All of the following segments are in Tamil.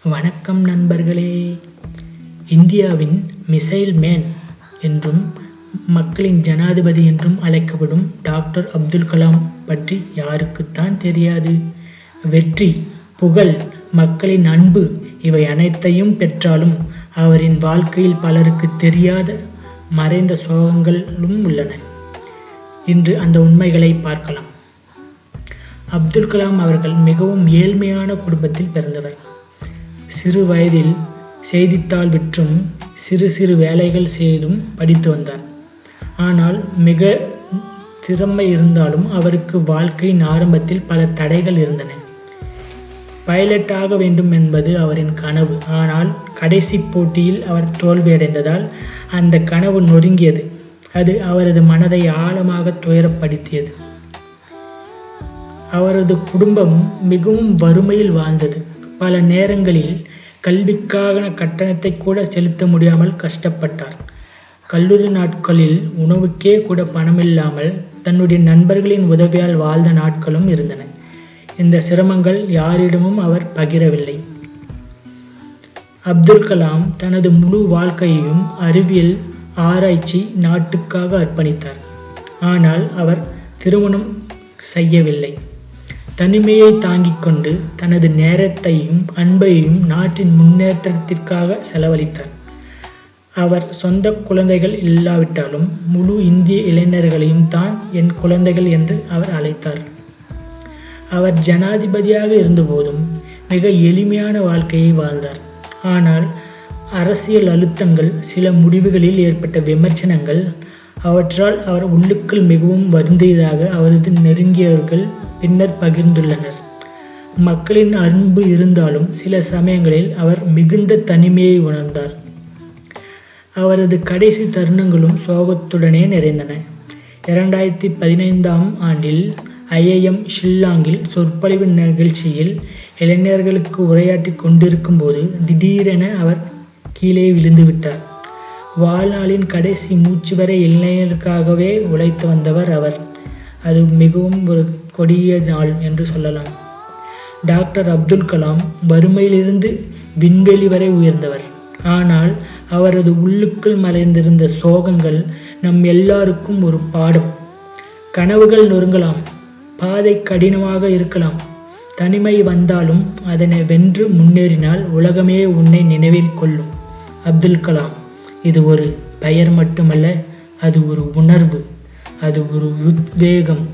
வணக்கம் நண்பர்களே. இந்தியாவின் மிசைல் மேன் என்றும் மக்களின் ஜனாதிபதி என்றும் அழைக்கப்படும் டாக்டர் அப்துல் கலாம் பற்றி யாருக்குத்தான் தெரியாது? வெற்றி, புகழ், மக்களின் அன்பு இவை அனைத்தையும் பெற்றாலும் அவரின் வாழ்க்கையில் பலருக்கு தெரியாத மறைந்த சோகங்களும் உள்ளன. இன்று அந்த உண்மைகளை பார்க்கலாம். அப்துல் கலாம் அவர்கள் மிகவும் ஏழ்மையான குடும்பத்தில் பிறந்தவர். சிறு வயதில் செய்தித்தாள் விற்றும் சிறு சிறு வேலைகள் செய்தும் படித்து வந்தார். ஆனால் மிக திறமை இருந்தாலும் அவருக்கு வாழ்க்கையின் ஆரம்பத்தில் பல தடைகள் இருந்தன. பைலட் ஆக வேண்டும் என்பது அவரின் கனவு. ஆனால் கடைசி போட்டியில் அவர் தோல்வியடைந்ததால் அந்த கனவு நொறுங்கியது. அது அவரது மனதை ஆழமாக துயரப்படுத்தியது. அவரது குடும்பம் மிகவும் வறுமையில் வாழ்ந்தது. பல நேரங்களில் கல்விக்கான கட்டணத்தை கூட செலுத்த முடியாமல் கஷ்டப்பட்டார். கல்லூரி நாட்களில் உணவுக்கே கூட பணமில்லாமல் தன்னுடைய நண்பர்களின் உதவியால் வாழ்ந்த நாட்களும் இருந்தன. இந்த சிரமங்கள் யாரிடமும் அவர் பகிரவில்லை. அப்துல் கலாம் தனது முழு வாழ்க்கையையும் அறிவியல் ஆராய்ச்சி நாட்டுக்காக அர்ப்பணித்தார். ஆனால் அவர் திருமணம் செய்யவில்லை. தனிமையை தாங்கிக் கொண்டு தனது நேரத்தையும் அன்பையும் நாட்டின் முன்னேற்றத்திற்காக செலவழித்தார். அவர் சொந்த குழந்தைகள் இல்லாவிட்டாலும் முழு இந்திய இளைஞர்களையும் தான் என் குழந்தைகள் என்று அவர் அழைத்தார். அவர் ஜனாதிபதியாக இருந்தபோதும் மிக எளிமையான வாழ்க்கையை வாழ்ந்தார். ஆனால் அரசியல் அழுத்தங்கள், சில முடிவுகளில் ஏற்பட்ட விமர்சனங்கள், அவற்றால் அவர் உள்ளுக்குள் மிகவும் வருந்தியதாக அவரது நெருங்கியவர்கள் பின்னர் பகிர்ந்துள்ளனர். மக்களின் அன்பு இருந்தாலும் சில சமயங்களில் அவர் மிகுந்த தனிமையை உணர்ந்தார். அவரது கடைசி தருணங்களும் சோகத்துடனே நிறைந்தன. 2015ஆம் ஆண்டில் IIM ஷில்லாங்கில் சொற்பொழிவு நிகழ்ச்சியில் இளைஞர்களுக்கு உரையாற்றி கொண்டிருக்கும் போது திடீரென அவர் கீழே விழுந்துவிட்டார். வாழ்நாளின் கடைசி மூச்சு வரை இளைஞருக்காகவே உழைத்து வந்தவர் அவர். அது மிகவும் ஒரு கொடிய நாள் என்று சொல்லலாம். டாக்டர் அப்துல் கலாம் வறுமையிலிருந்து விண்வெளி வரை உயர்ந்தவர். ஆனால் அவரது உள்ளுக்குள் மறைந்திருந்த சோகங்கள் நம் எல்லாருக்கும் ஒரு பாடம். கனவுகள் நொறுங்கலாம், பாதை கடினமாக இருக்கலாம், தனிமை வந்தாலும் அதனை வென்று முன்னேறினால் உலகமே உன்னை நினைவில் கொள்ளும். அப்துல் கலாம் இது ஒரு பெயர் மட்டுமல்ல, அது ஒரு உணர்வு, அது ஒரு உத்வேகம்.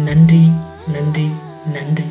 நன்றி, நன்றி, நன்றி.